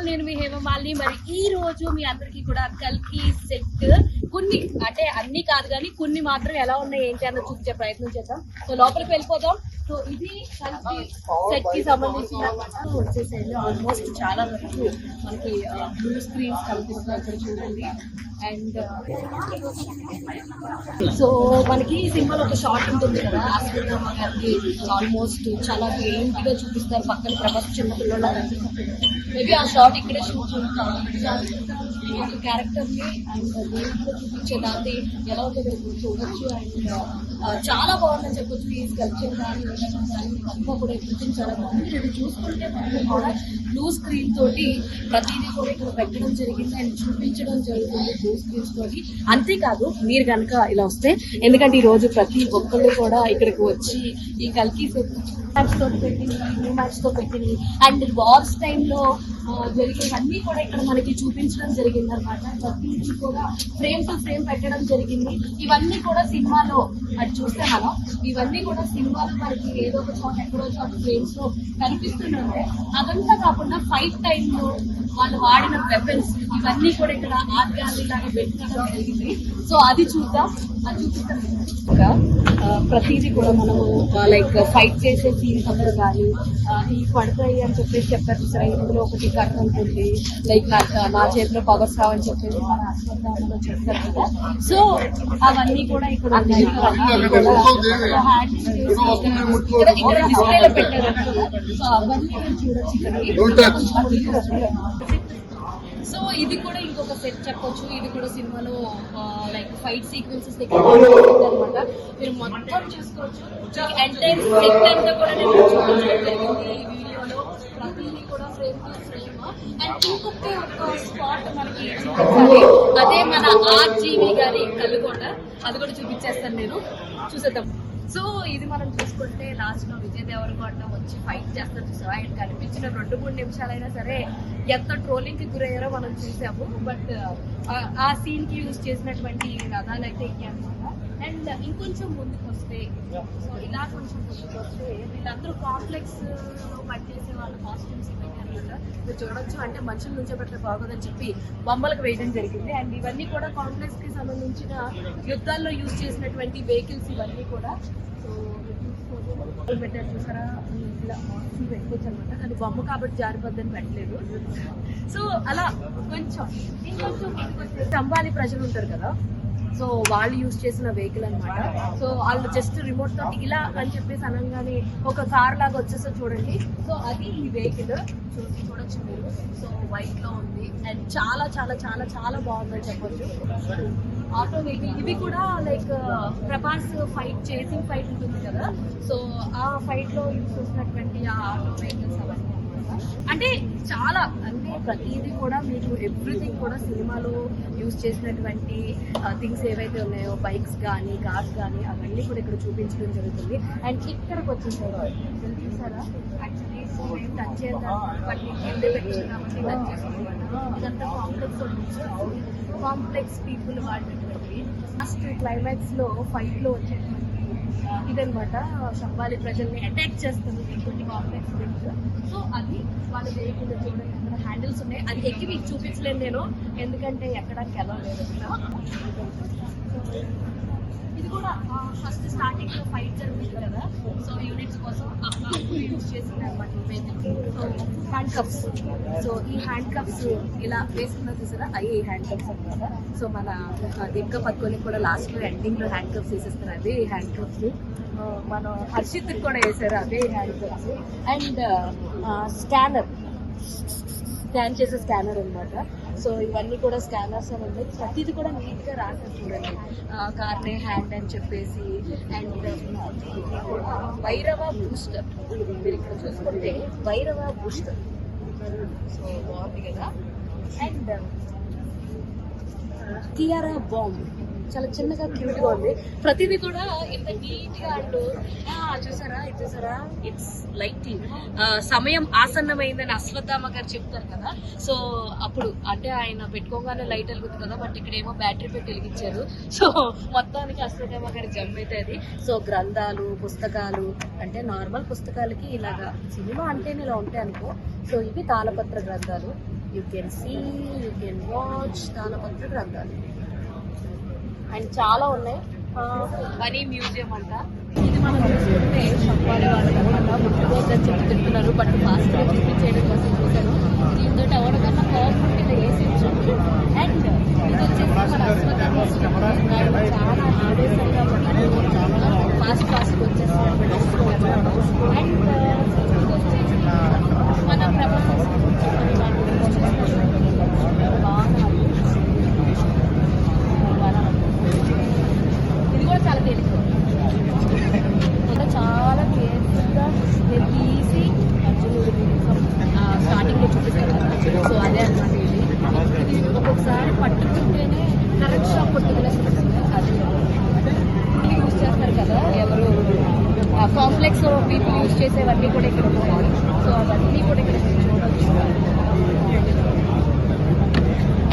నేను మీ హేమమాలిని. మరి ఈ రోజు మీ అందరికి కూడా కల్కి సెట్ కొన్ని అంటే అన్ని కాదు కానీ కొన్ని మాత్రం ఎలా ఉన్నాయి ఏంటి అన్న చూపించే ప్రయత్నం చేద్దాం. సో లోపలికి వెళ్ళిపోదాం. సో ఇది కల్కి సెట్ కి సంబంధించిన వచ్చేసేది ఆల్మోస్ట్ చాలా వరకు మనకి బ్లూ స్క్రీన్స్ కనిపిస్తున్నాయి ఇక్కడ చూడండి. అండ్ సో మనకి ఈ సినిమాలో ఒక షార్ట్ ఉంటుంది కదా, ఆల్మోస్ట్ చాలా గ్రేట్ గా చూపిస్తారు. పక్కన ప్రభాస్ చిన్న పిల్లలు మేబీ ఆ షార్ట్ ఇక్కడే షూట్ చేస్తాం. ఒక క్యారెక్టర్ ని అండ్ చూపించేదాన్ని ఎలా ఉంటుందో చూడొచ్చు. అండ్ చాలా బాగుందని చెప్పొచ్చు. ఈ స్కల్ప్చర్ కానీ అంతా కూడా ఎవ్రీథింగ్ చాలా బాగుంది. ఇది చూసుకుంటే మనకి కూడా బ్లూ స్క్రీన్ తోటి ప్రతిదీ కూడా ఇక్కడ పెట్టడం జరిగింది అండ్ చూపించడం జరుగుతుంది బ్లూ స్క్రీన్స్ తోటి. అంతేకాదు మీరు కనుక ఇలా వస్తే, ఎందుకంటే ఈ రోజు ప్రతి ఒక్కళ్ళు కూడా ఇక్కడికి వచ్చి ఈ కల్కి మ్యాచ్ తోటి పెట్టింది, న్యూ మ్యాచ్ తో పెట్టింది అండ్ వార్స్ టైంలో జరిగేవన్నీ కూడా ఇక్కడ మనకి చూపించడం జరిగింది అనమాట. ప్రతి నుంచి కూడా ఫ్రేమ్ టు ఫ్రేమ్ పెట్టడం జరిగింది. ఇవన్నీ కూడా సినిమాలో అది చూస్తే మనం ఇవన్నీ కూడా సినిమాలో మనకి ఏదో ఒక చోట ఎక్కడో చోట ఫ్రేమ్స్ లో కనిపిస్తుంటే, అదంతా కాకుండా ఫైట్ టైంలో వాళ్ళు వాడిన వెపన్స్ ఇవన్నీ కూడా ఇక్కడ ఆర్ట్ గ్యాలరీ లాగా పెట్టడం జరిగింది. సో అది చూద్దాం. అది చూపిస్తాం. ప్రతిదీ కూడా మనము లైక్ ఫైట్ చేసే సీన్స్ అప్పుడు కానీ ఈ పడతాయి అని చెప్పేసి చెప్పారు సరే. ఇందులో ఒకటి కట్ ఉంటుంది, లైక్ నా చేతిలో పవర్స్ రావని చెప్పేసి మన అశ్వత్థామలో చేస్తారు కదా. సో అవన్నీ కూడా ఇక్కడ ఉన్నాయి. డిస్ప్లేలో పెట్టారు. సో అవన్నీ చూడొచ్చు ఇక్కడ. సో ఇది కూడా ఇంకొక సెట్ చెప్పొచ్చు. ఇది కూడా సినిమాలో లైక్ ఫైట్ సీక్వెన్సెస్ దగ్గర అనమాట. మీరు మొత్తం చూసుకోవచ్చు. ఎంటైర్ సెట్ అంతా కూడా నేను చూపించడం జరిగింది ఈ వీడియోలో. ప్రతిదీ కూడా ఫ్రేమ్ టు ఫ్రేమ్. అండ్ ఇంకొక ఒక స్పాట్ మనకి చూపించాలి, అదే మన ఆర్జీవి గారి కల్లుకొండ. అది కూడా చూపించేస్తాను నేను, చూసేద్దాం. సో ఇది మనం చూసుకుంటే లాస్ట్ లో విజయ్ దేవరకొండ వచ్చి ఫైట్ చేస్తారు చూసాం. ఆయన కనిపించిన 2-3 నిమిషాలైనా సరే ఎంత ట్రోలింగ్ కి గురయ్యారో మనం చూసాము. బట్ ఆ సీన్ కి యూజ్ చేసినటువంటి రథాలు అయితే ఇవి అనమాట. అండ్ ఇంకొంచెం ముందుకు వస్తే, సో ఇలా కొంచెం ముందుకు వస్తే వీళ్ళందరూ కాంప్లెక్స్ లో పనిచేసే వాళ్ళ కాస్ట్యూమ్స్ ఇవన్నీ అనమాట. మీరు చూడొచ్చు. అంటే మనుషుల నుంచే పెట్టే బాగోదని చెప్పి బొమ్మలకు వేయడం జరిగింది. అండ్ ఇవన్నీ కూడా కాంప్లెక్స్ కి సంబంధించిన యుద్ధాల్లో యూజ్ చేసినటువంటి వెహికల్స్ ఇవన్నీ కూడా. సో పెట్టారు చూసారా, ఇలా పెట్టుకోవచ్చు అనమాట. అది బొమ్మ కాబట్టి జారిపోద్దని పెట్టలేదు. సో అలా కొంచెం ఇంకొంచెం చంబాలి ప్రజలు ఉంటారు కదా, సో వాళ్ళు యూజ్ చేసిన వెహికల్ అనమాట. సో వాళ్ళు జస్ట్ రిమోట్ తోటి ఇలా అని చెప్పేసి అనగానే ఒక కార్ లాగా వచ్చేస్తే చూడండి. సో అది ఈ వెహికల్ చూడొచ్చు మీరు. సో వైట్ లో ఉంది అండ్ చాలా చాలా చాలా చాలా బాగుందని చెప్పొచ్చు. ఆటో వెహికల్ ఇవి కూడా like Prabhas fight chasing fight ఉంటుంది కదా, సో ఆ ఫైట్ లో యూజ్ చేసినటువంటి ఆ ఆటో వెహికల్స్ అవన్నీ అంటే చాలా, అంటే ప్రతిదీ కూడా మీకు ఎవ్రీథింగ్ కూడా సినిమాలో యూజ్ చేసినటువంటి థింగ్స్ ఏవైతే ఉన్నాయో, బైక్స్ కానీ కార్స్ కానీ అవన్నీ కూడా ఇక్కడ చూపించడం జరుగుతుంది. అండ్ ఇక్కడికి వచ్చేసారు చూసారా, యాక్చువల్లీ టచ్ చేద్దాం బట్ కింద పెట్టింది కాబట్టి టచ్ చేసుకుంటున్నాను. ఇదంతా కాంప్లెక్స్ పీపుల్ వాడినటువంటి లాస్ట్ క్లైమాక్స్ లో ఫైట్ లో వచ్చేటువంటి ఇదనమాట. చంబాలి ప్రజల్ని అటాక్ చేస్తారు కొన్ని కాంప్లెక్స్ థింగ్స్. సో అది వాళ్ళ వెహికల్ చూడండి, అక్కడ హ్యాండిల్స్ ఉన్నాయి. అది ఎక్కి మీకు చూపించలేను నేను, ఎందుకంటే ఎక్కడానికి ఎలా లేదు. ఇది కూడా ఫస్ట్ స్టార్టింగ్ లో ఫైట్ జరుగుతుంది కదా, సో యూనిట్స్ కోసం అప్పుడు యూజ్ చేసింది అనమాట హ్యాండ్ కప్స్. సో ఈ హ్యాండ్ కప్స్ ఇలా వేసుకున్నా చూసారా, అవి హ్యాండ్ కప్స్ అనమాట. సో మన దీపికా పదుకొని కూడా లాస్ట్ లో ఎండింగ్ లో హ్యాండ్ కప్స్ వేసేస్తారు, అదే హ్యాండ్ కప్స్. మనం హర్షిత్ కూడా వేసారు, అదే హ్యాండ్ కప్స్. అండ్ స్కాన్ చేసే స్కానర్ అనమాట. సో ఇవన్నీ కూడా స్కానర్స్ అని ఉన్నాయి. ప్రతిది కూడా నీట్ గా రాశారు చూడండి, కార్నే హ్యాండ్ అని చెప్పేసి. అండ్ భైరవ బూస్టర్ మీరు ఇక్కడ చూసుకుంటే భైరవ బూస్టర్, సో బాగుంది కదా. అండ్ కియారా బాంబ్ చాలా చిన్నగా క్యూట్ గా ఉంది. ప్రతిదీ కూడా ఇంత నీట్ గా అంటూ చూసారా ఇది చూసారా, ఇట్స్ లైటింగ్. సమయం ఆసన్నమైందని అశ్వత్థామ గారు చెప్తారు కదా, సో అప్పుడు అంటే ఆయన పెట్టుకోగానే లైట్ వెలుగుతుంది కదా, బట్ ఇక్కడ ఏమో బ్యాటరీ పెట్టి వెలిగించారు. సో మొత్తానికి అశ్వత్థామ గారి జమ్ అయితే అది. సో గ్రంథాలు, పుస్తకాలు, అంటే నార్మల్ పుస్తకాలకి ఇలాగా, సినిమా అంటేనే ఇలా ఉంటాయి అనుకో. సో ఇవి తాళపత్ర గ్రంథాలు. You can see, you can watch తాళపత్ర గ్రంథాలు అండ్ చాలా ఉన్నాయి. మనీ మ్యూజియం అంట. ఇది మనం చూసుకుంటే చెప్పాలి వాళ్ళు అనమాట, ముట్టుకోవద్దని చెప్పి తింటున్నారు, బట్ ఫాస్ట్ గా చూపించేయడం కోసం చూశాను. దీంతో అవడం కన్నా గవర్నమెంట్ ఇలా వేసి ఇచ్చింది. అండ్ ఇది వచ్చేసి మన అశ్వత్థామ చాలా ఆదేశంగా ఫాస్ట్ ఫాస్ట్ వచ్చేస్తారు. అండ్ ఇది వచ్చేసి మన ప్రభుత్వం ఇది కూడా చాలా తేలిక, చాలా కేర్ఫుల్గా నేను తీసి అర్జునుడు స్టార్టింగ్ లో చూపిస్తారు కదా, సో అదే అనమాట. ఇది ఒక్కొక్కసారి పట్టుకుంటేనే కరెక్ట్ షాప్ కొట్టుకునే అది యూజ్ చేస్తారు కదా ఎవరు, కాంప్లెక్స్ పీపుల్ యూజ్ చేసేవన్నీ కూడా ఇక్కడ ఉన్నాయి. సో అవన్నీ కూడా ఇక్కడ చూడవచ్చు.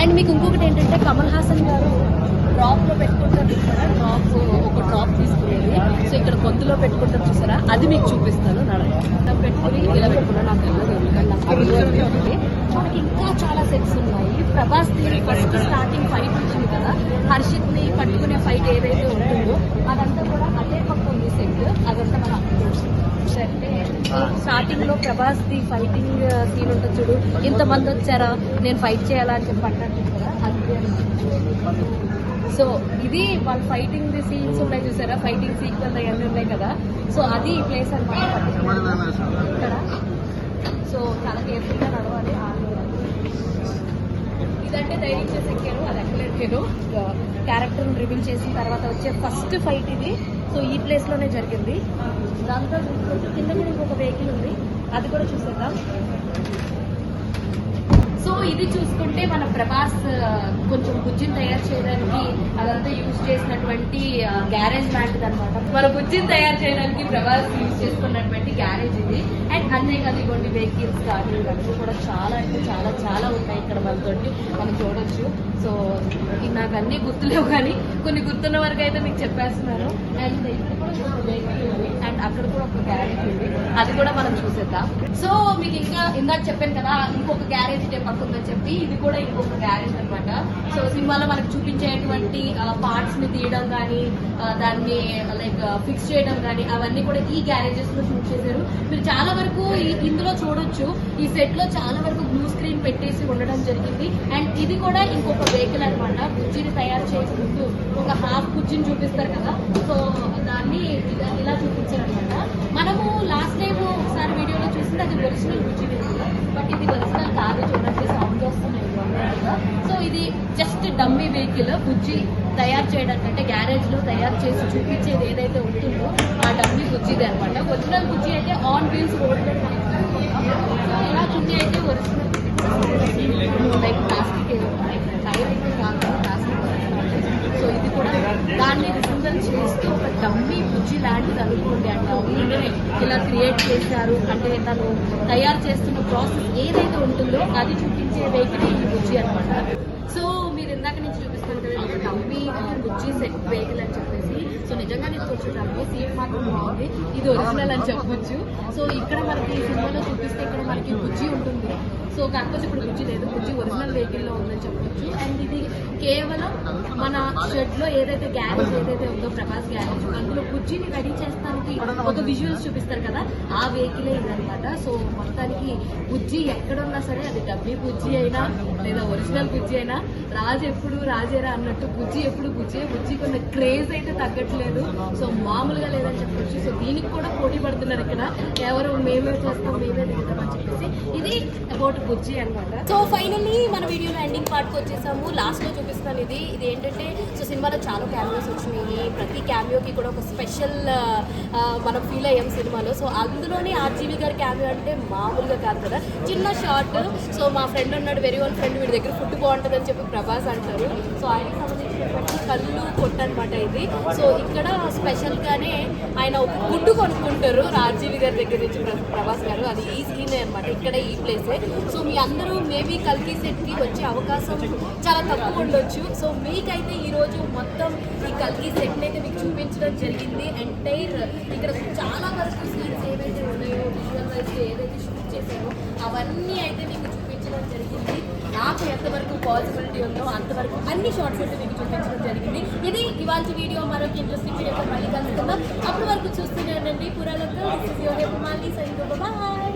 అండ్ మీకు ఇంకొకటి ఏంటంటే కమల్ హాసన్ గారు డ్రాప్లో పెట్టుకుంటారు చూసారా, ఒక డ్రాప్ తీసుకునేది. సో ఇక్కడ గొంతులో పెట్టుకుంటారు చూసారా, అది మీకు చూపిస్తాను. పెట్టుకుని ఇలా పెట్టుకున్నాను, నాకు ఎందుకంటే మనకి ఇంకా చాలా సెట్స్ ఉన్నాయి. ప్రభాస్ ఫస్ట్ స్టార్టింగ్ ఫైట్ ఉంటుంది కదా, హర్షిత్ ని పట్టుకునే ఫైట్ ఏదైతే ఉంటుందో అదంతా కూడా అదే పక్క ఉంది సెట్. అదంతా మన అంటే స్టార్టింగ్ లో ప్రభాస్ ది ఫైటింగ్ సీన్ ఉంటుంది చూడు, ఇంతమంది వచ్చారా నేను ఫైట్ చేయాలా అని చెప్పి అంటారు కదా, అది. సో ఇది వాళ్ళ ఫైటింగ్ ది సీన్స్ ఉన్నాయి చూసారా, ఫైటింగ్ సీక్వెల్ అవన్నీ ఉన్నాయి కదా, సో అది ఈ ప్లేస్ అనమాట ఇక్కడ. సో చాలా కేర్ఫుల్గా నడవాలి. ఇదంటే ధైర్యం చేసి ఎక్కారు, అది ఎక్కలేరు. క్యారెక్టర్ని రివీల్ చేసిన తర్వాత వచ్చే ఫస్ట్ ఫైట్ ఇది. సో ఈ ప్లేస్లోనే జరిగింది. దాంతో కింద కూడా ఇంకొక వెహికల్ ఉంది, అది కూడా చూసేద్దాం. సో ఇది చూసుకుంటే మన ప్రభాస్ కొంచెం బుజ్జిని తయారు చేయడానికి అదంతా యూజ్ చేసినటువంటి గ్యారేజ్ లాంటిది అనమాట. మన బుజ్జిని తయారు చేయడానికి ప్రభాస్ యూజ్ చేసుకున్నటువంటి గ్యారేజ్ ఇది. అండ్ అంతేకాదు ఇటువంటి వెహికల్స్ కానీ ఇవన్నీ కూడా చాలా అంటే చాలా చాలా ఉన్నాయి ఇక్కడ మనతోటి మనం చూడొచ్చు. సో నాకు అన్నీ గుర్తులేవు కానీ కొన్ని గుర్తున్న వరకు అయితే మీకు చెప్పేస్తున్నాను. అండ్ ఇక్కడ కూడా ఒక వెహికల్ ఉంది అండ్ అక్కడ కూడా ఒక గ్యారేజ్ ఉంది, అది కూడా మనం చూసేద్దాం. సో మీకు ఇంకా ఇందాక చెప్పాను కదా ఇంకొక గ్యారేజ్ ఇదే పక్కుందని చెప్పి, ఇది కూడా ఇంకొక గ్యారేజ్ అనమాట. సో సినిమాలో మనకు చూపించేటువంటి పార్ట్స్ ని తీయడం కానీ దాన్ని లైక్ ఫిక్స్ చేయడం కానీ అవన్నీ కూడా ఈ గ్యారేజెస్ లో షూట్ చేశారు. మీరు చాలా వరకు ఇందులో చూడొచ్చు, ఈ సెట్ లో చాలా వరకు బ్లూ స్క్రీన్ పెట్టేసి ఉండడం జరిగింది. అండ్ ఇది కూడా ఇంకొక వెహికల్ అనమాట. బుజ్జిని తయారు చేసే ముందు ఒక హాఫ్ బుజ్జిని చూపిస్తారు కదా, సో దాన్ని ఇలా చూపించారు అనమాట. మనము లాస్ట్ టైం ఒకసారి వీడియోలో చూసింది అది ఒరిజినల్ బుజ్జి వెహికల్, బట్ ఇది ఒరిజినల్ కాదు. చూడండి సౌండ్ వస్తున్నాయి. సో ఇది జస్ట్ డమ్మీ వెహికల్. బుజ్జి తయారు చేయడానికి అంటే గ్యారేజ్ లో తయారు చేసి చూపించేది ఏదైతే ఉంటుందో ఆ డమ్మీ బుజ్జిదే అనమాట. ఒరిజినల్ బుజ్జి అయితే ఆన్ వీల్స్ రోడ్ లో ఇలా చున్నీ అయితే ఒరిజినల్ లైక్ ప్లాస్టిక్ టైర్ అయితే కాకుండా ప్లాస్టిక్. సో ఇది కూడా దాన్ని రిసెంబుల్ చేస్తూ ఒక డమ్మీ బుజ్జి లాంటిది అనుకోండి. అంటే ఇలా క్రియేట్ చేశారు అంటే తను తయారు చేస్తున్న ప్రాసెస్ ఏదైతే ఉంటుందో అది చూపించే వెహికల్ ఈ బుజ్జి అనమాట. సో మీరు ఇందాక నుంచి చూపిస్తాను కదా ఒక డమ్మీ బుజ్జి సెట్ వెహికల్ అని చెప్పేసి. సో నిజంగానే చూడడానికి సీట్ మాత్రం బాగుంది, ఇది ఒరిజినల్ అని చెప్పొచ్చు. సో ఇక్కడ మనకి సినిమాలో చూపిస్తే ఇక్కడ మనకి బుజ్జి ఉంటుంది. సో కాకపోతే ఇప్పుడు బుజ్జి లేదు, బుజ్జి ఒరిజినల్ వెహికల్లో ఉందని చెప్పొచ్చు. అండ్ ఇది కేవలం మన షెడ్ లో ఏదైతే గ్యారేజ్ ఏదైతే ఉందో ప్రభాస్ గ్యారేజ్, అందులో బుజ్జిని రెడీ చేస్తానికి ఒక విజువల్స్ చూపిస్తారు కదా, ఆ వెహికలే ఇదనమాట. సో మొత్తానికి బుజ్జి ఎక్కడున్నా సరే అది డబ్బీ బుజ్జి అయినా లేదా ఒరిజినల్ బుజ్జి అయినా రాజు ఎప్పుడు రాజేరా అన్నట్టు బుజ్జి ఎప్పుడు బుజ్జి. బుజ్జికి ఉన్న క్రేజ్ అయితే తగ్గట్లేదు, సో మామూలుగా లేదని చెప్పొచ్చు. సో దీనికి కూడా పోటీ పడుతున్నారు ఇక్కడ, ఎవరు మేమే చేస్తాం మేమే దిగుతాం అని చెప్పేసి. ఇది అబౌట్ బుజ్జి అనమాట. సో ఫైనల్లీ మన వీడియోలో ఎండింగ్ పార్ట్కి వచ్చేసాము. లాస్ట్ లో చూపిస్తాను ఇది ఏంటంటే, సో సినిమాలో చాలా క్యామియోస్ వచ్చినాయి. ప్రతి క్యామియోకి కూడా ఒక స్పెషల్ మనం ఫీల్ అయ్యాం సినిమాలో. సో అందులోనే ఆర్జీవి గారి క్యామియో అంటే మామూలుగా కాదు కదా, చిన్న షార్ట్. సో మా ఫ్రెండ్ ఉన్నాడు, వెరీ వన్ ఫ్రెండ్, వీడి దగ్గర ఫుడ్ బాగుంటుంది అని చెప్పి ప్రభాస్ అంటారు. సో ఆయనకి సంబంధించినటువంటి కళ్ళు కొట్టు అనమాట ఇది. సో ఇక్కడ స్పెషల్గానే ఆయన ఒక గుడ్డు కొనుక్కుంటారు రాజీవ్ గారి దగ్గర నుంచి ప్రభాస్ గారు, అది ఈ సీనే అనమాట, ఇక్కడ ఈ ప్లేసే. సో మీ అందరూ మేబీ కల్కి సెట్కి వచ్చే అవకాశం చాలా తక్కువ ఉండొచ్చు. సో మీకైతే ఈరోజు మొత్తం ఈ కల్కి సెట్ని అయితే మీకు చూపించడం జరిగింది. ఎంటైర్ ఇక్కడ చాలా వరకు సీన్స్ ఏవైతే ఉన్నాయో విజువల్ వైజ్ ఏదైతే షూట్ చేశారో అవన్నీ అయితే మీకు చూపించడం జరిగింది. నాకు ఎంతవరకు పాసిబిలిటీ ఉందో అంతవరకు అన్ని షార్ట్స్ అయితే మీకు చూపించడం జరిగింది. ఇది ఇవాళ వీడియో. మరొక ఇంట్రెస్టింగ్ వీడియోతో మళ్ళీ కలుసుకుందాం. అప్పటి వరకు చూస్తూనే ఉండండి పురాణంతో.